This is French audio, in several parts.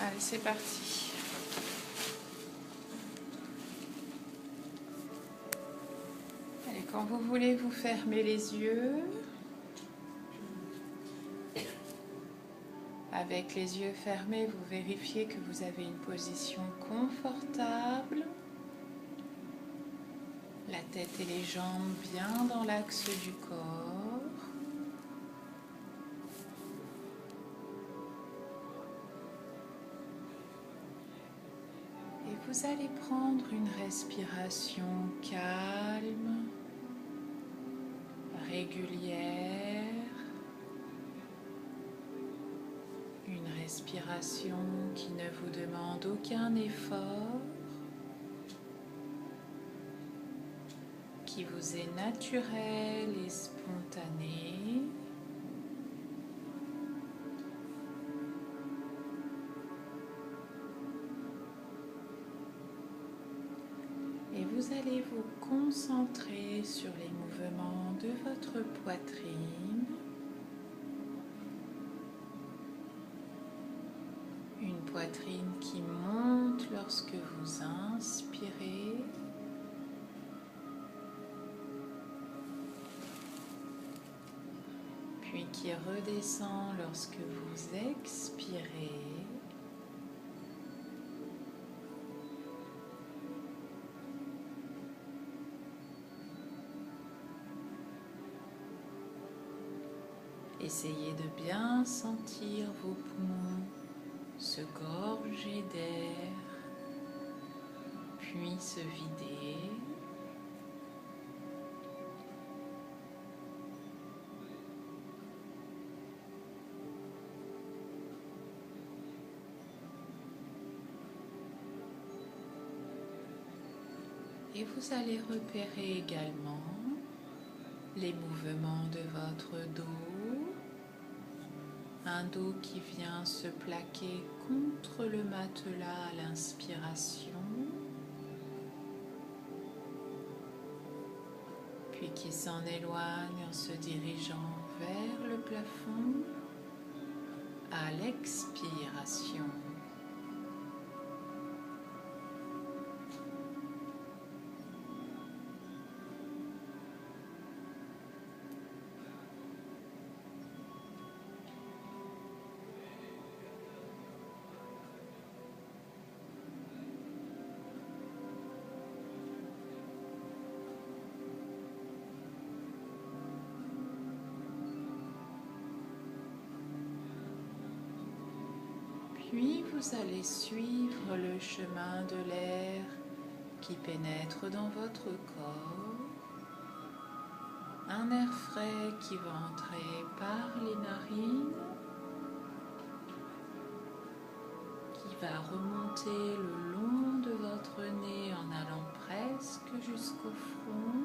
Allez, c'est parti. Allez, quand vous voulez, vous fermez les yeux. Avec les yeux fermés, vous vérifiez que vous avez une position confortable. La tête et les jambes bien dans l'axe du corps. Et vous allez prendre une respiration calme, régulière. Une respiration qui ne vous demande aucun effort, qui vous est naturelle et spontanée. Et vous allez vous concentrer sur les mouvements de votre poitrine. Une poitrine qui monte lorsque vous inspirez. Puis qui redescend lorsque vous expirez. Essayez de bien sentir vos poumons se gorger d'air, puis se vider. Et vous allez repérer également les mouvements de votre dos. Un dos qui vient se plaquer contre le matelas à l'inspiration, puis qui s'en éloigne en se dirigeant vers le plafond à l'expiration. Puis vous allez suivre le chemin de l'air qui pénètre dans votre corps. Un air frais qui va entrer par les narines, qui va remonter le long de votre nez en allant presque jusqu'au front.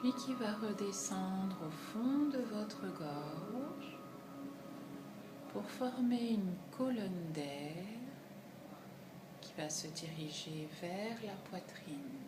Puis qui va redescendre au fond de votre gorge pour former une colonne d'air qui va se diriger vers la poitrine.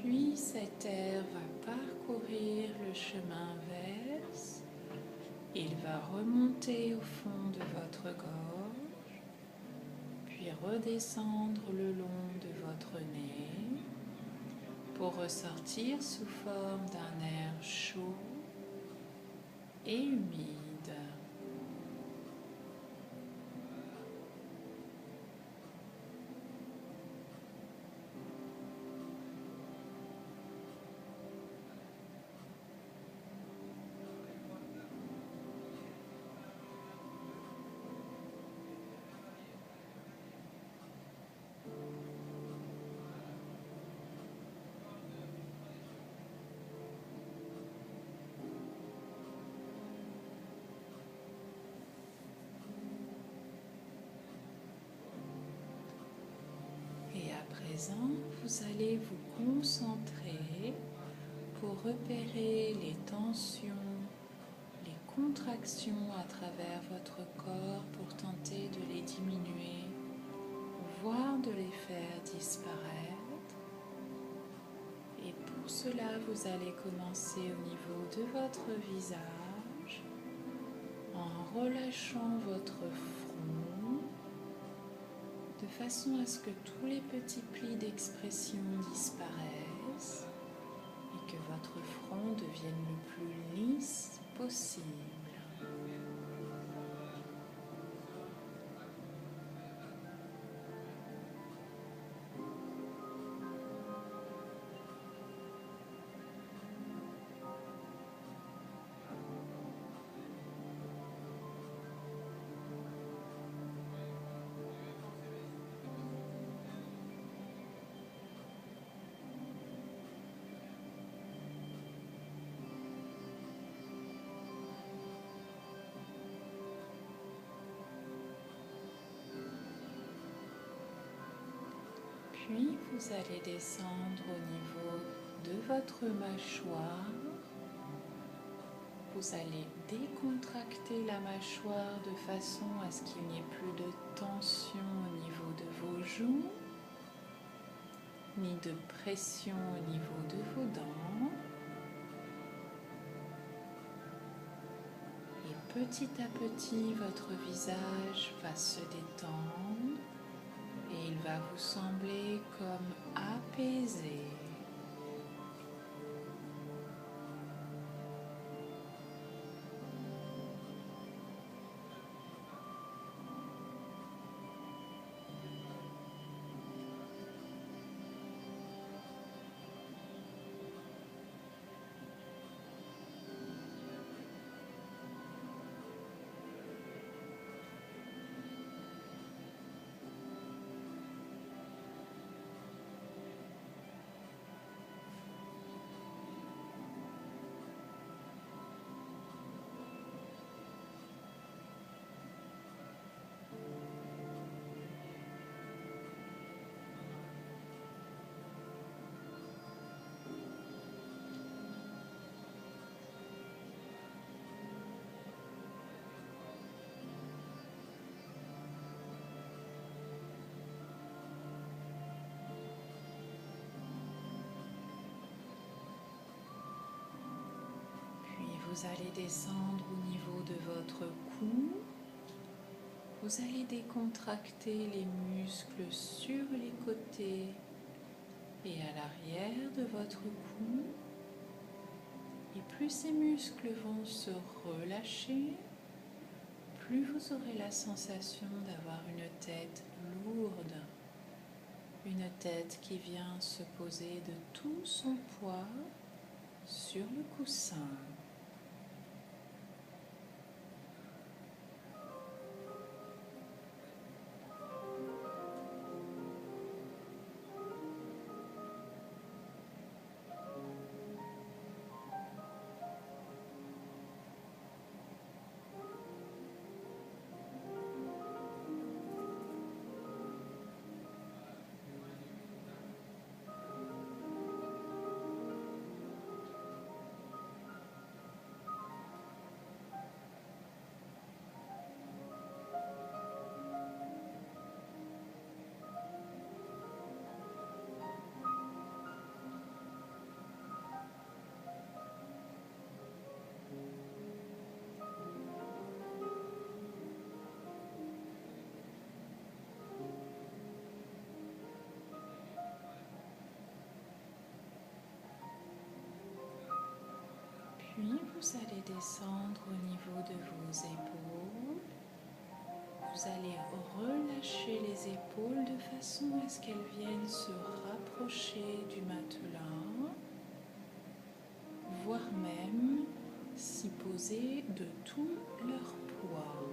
Puis cet air va parcourir le chemin inverse. Il va remonter au fond de votre gorge, puis redescendre le long de votre nez pour ressortir sous forme d'un air chaud et humide. présent, vous allez vous concentrer pour repérer les tensions, les contractions à travers votre corps pour tenter de les diminuer, voire de les faire disparaître. Et pour cela, vous allez commencer au niveau de votre visage en relâchant votre front de façon à ce que tous les petits plis d'expression disparaissent et que votre front devienne le plus lisse possible. Puis vous allez descendre au niveau de votre mâchoire. Vous allez décontracter la mâchoire de façon à ce qu'il n'y ait plus de tension au niveau de vos joues, ni de pression au niveau de vos dents. Et petit à petit, votre visage va se détendre et il va vous sembler comme apaisé. Vous allez descendre au niveau de votre cou. Vous allez décontracter les muscles sur les côtés et à l'arrière de votre cou. Et plus ces muscles vont se relâcher, plus vous aurez la sensation d'avoir une tête lourde. Une tête qui vient se poser de tout son poids sur le coussin. Puis vous allez descendre au niveau de vos épaules. Vous allez relâcher les épaules de façon à ce qu'elles viennent se rapprocher du matelas, voire même s'y poser de tout leur poids.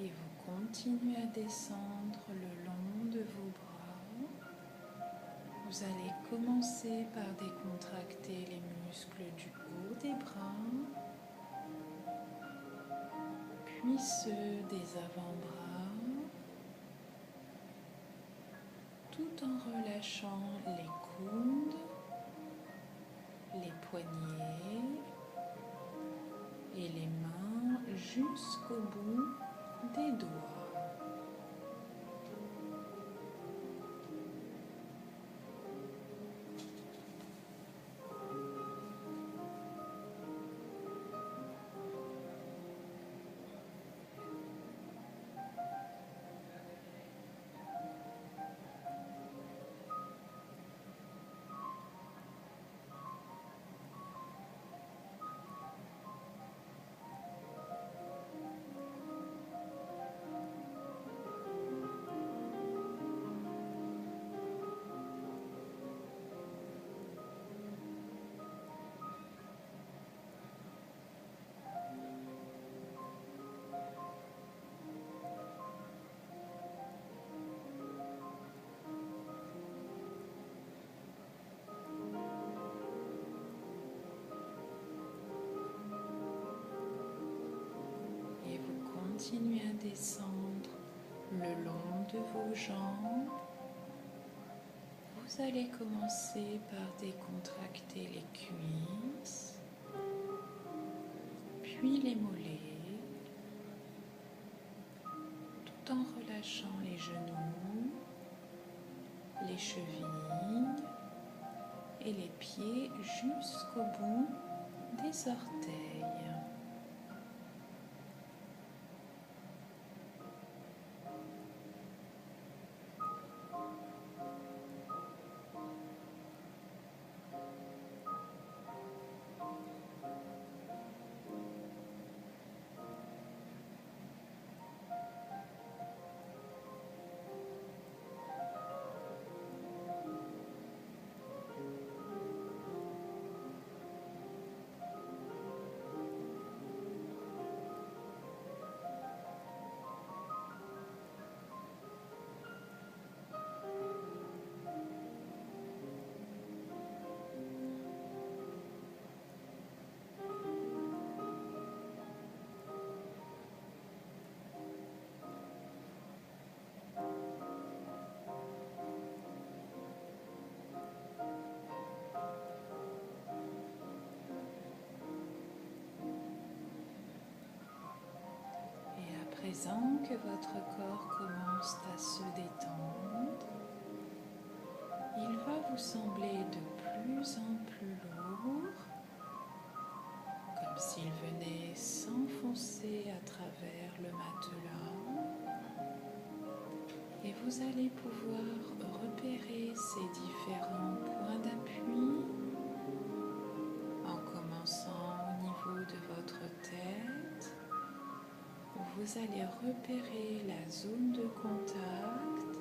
Et vous continuez à descendre le long de vos bras. Vous allez commencer par décontracter les muscles du haut des bras, puis ceux des avant-bras, tout en relâchant les coudes, les poignets et les mains jusqu'au bout des doigts. Continuez à descendre le long de vos jambes. Vous allez commencer par décontracter les cuisses, puis les mollets, tout en relâchant les genoux, les chevilles et les pieds jusqu'au bout des orteils. Présent que votre corps commence à se détendre, il va vous sembler de plus en plus lourd, comme s'il venait s'enfoncer à travers le matelas, et vous allez pouvoir repérer ces différents points d'appui en commençant au niveau de votre tête. Vous allez repérer la zone de contact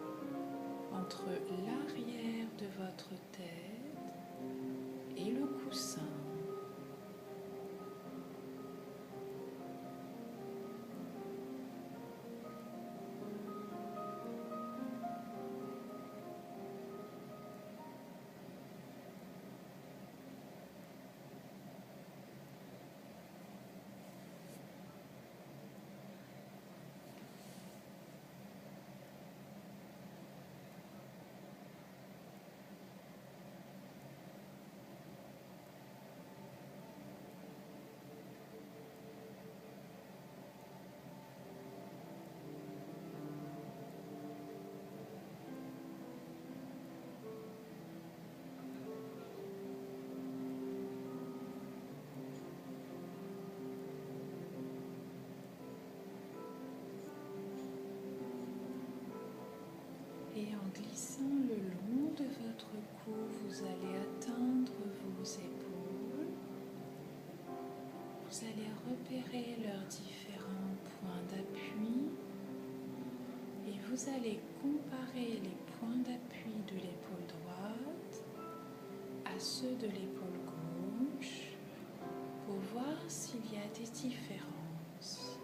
entre l'arrière de votre tête et le coussin. Et en glissant le long de votre cou, vous allez atteindre vos épaules. Vous allez repérer leurs différents points d'appui et vous allez comparer les points d'appui de l'épaule droite à ceux de l'épaule gauche pour voir s'il y a des différences.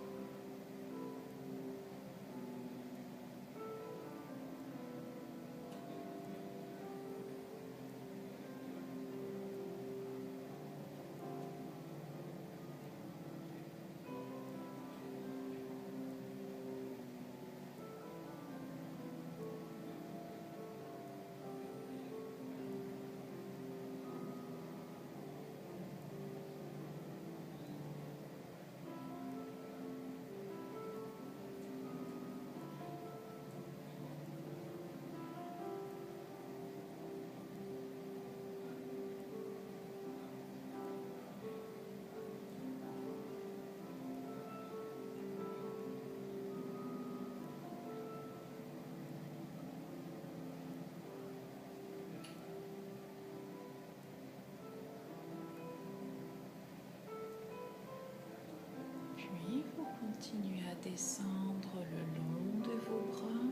continuez à descendre le long de vos bras.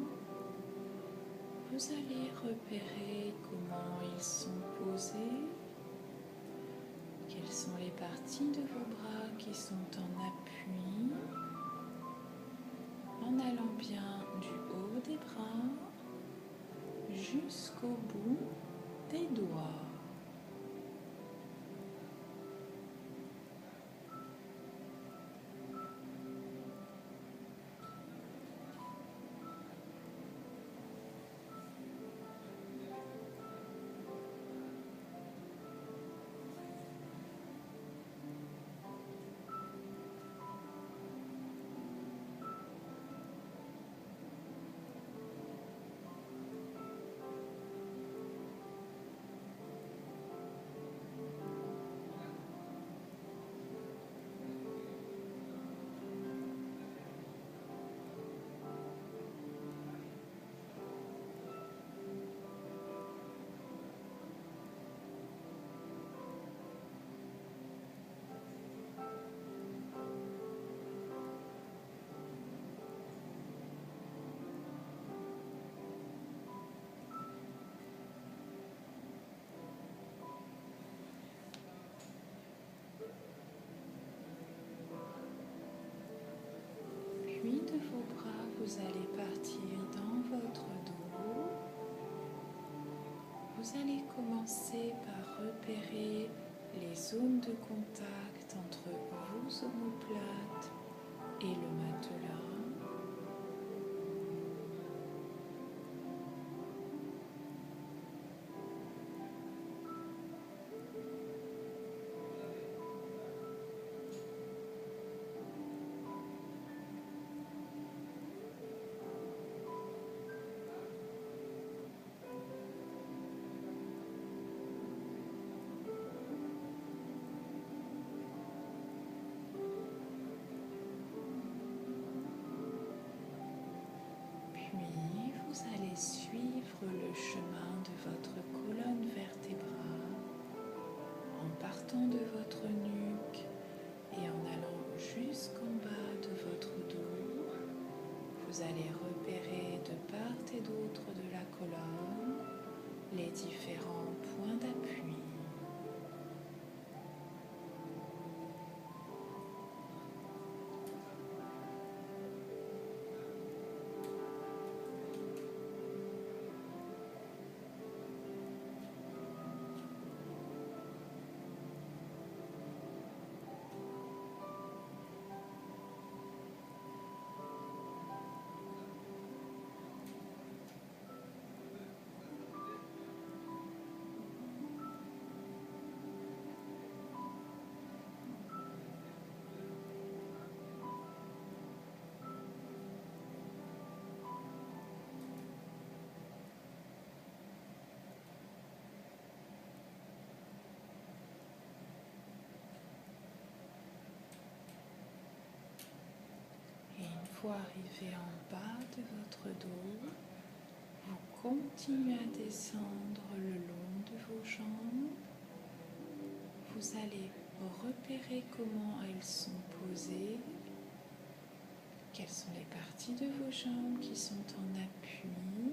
Vous allez repérer comment ils sont posés, quelles sont les parties de vos bras qui sont en appui, en allant bien du haut des bras jusqu'au bout des doigts. Puis de vos bras, vous allez partir dans votre dos. Vous allez commencer par repérer les zones de contact entre vos omoplates et le matelas. Puis vous allez suivre le chemin de votre colonne vertébrale en partant de votre nuque et en allant jusqu'en bas de votre dos. Vous allez repérer de part et d'autre de la colonne les différents points d'appui. Une fois arrivé en bas de votre dos, vous continuez à descendre le long de vos jambes. Vous allez repérer comment elles sont posées, quelles sont les parties de vos jambes qui sont en appui,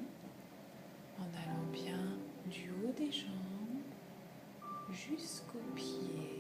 en allant bien du haut des jambes jusqu'aux pieds.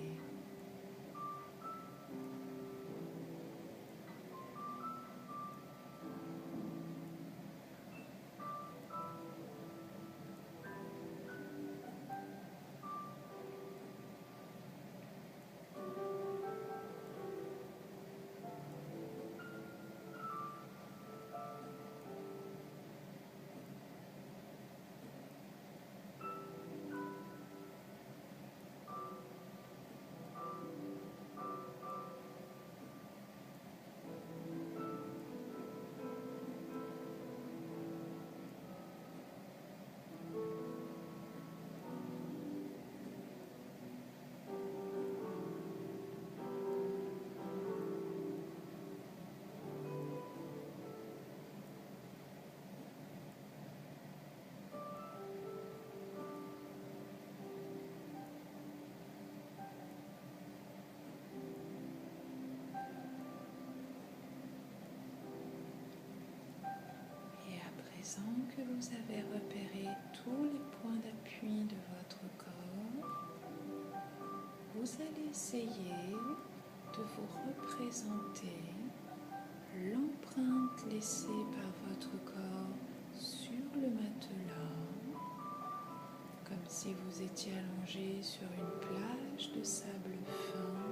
vous avez repéré tous les points d'appui de votre corps, vous allez essayer de vous représenter l'empreinte laissée par votre corps sur le matelas, comme si vous étiez allongé sur une plage de sable fin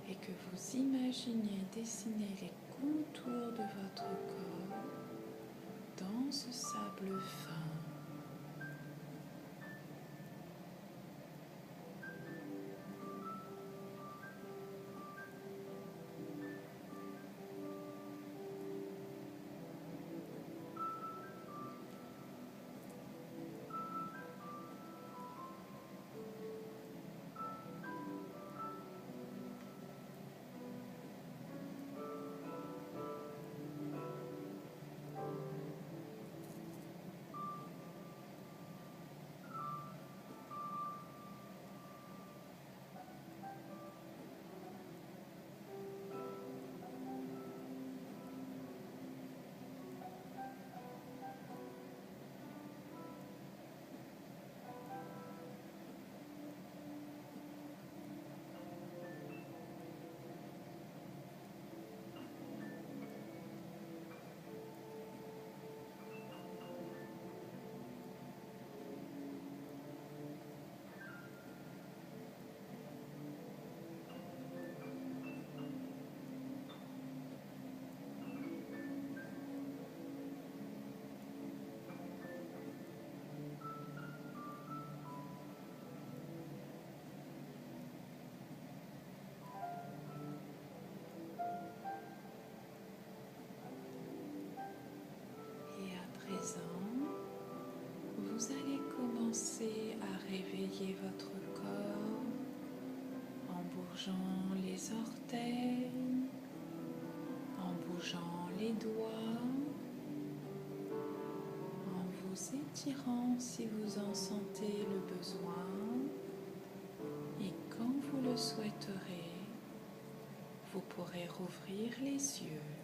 et que vous imaginiez dessiner les contours de votre corps dans ce sable fin. Vous allez commencer à réveiller votre corps en bougeant les orteils, en bougeant les doigts, en vous étirant si vous en sentez le besoin et quand vous le souhaiterez, vous pourrez rouvrir les yeux.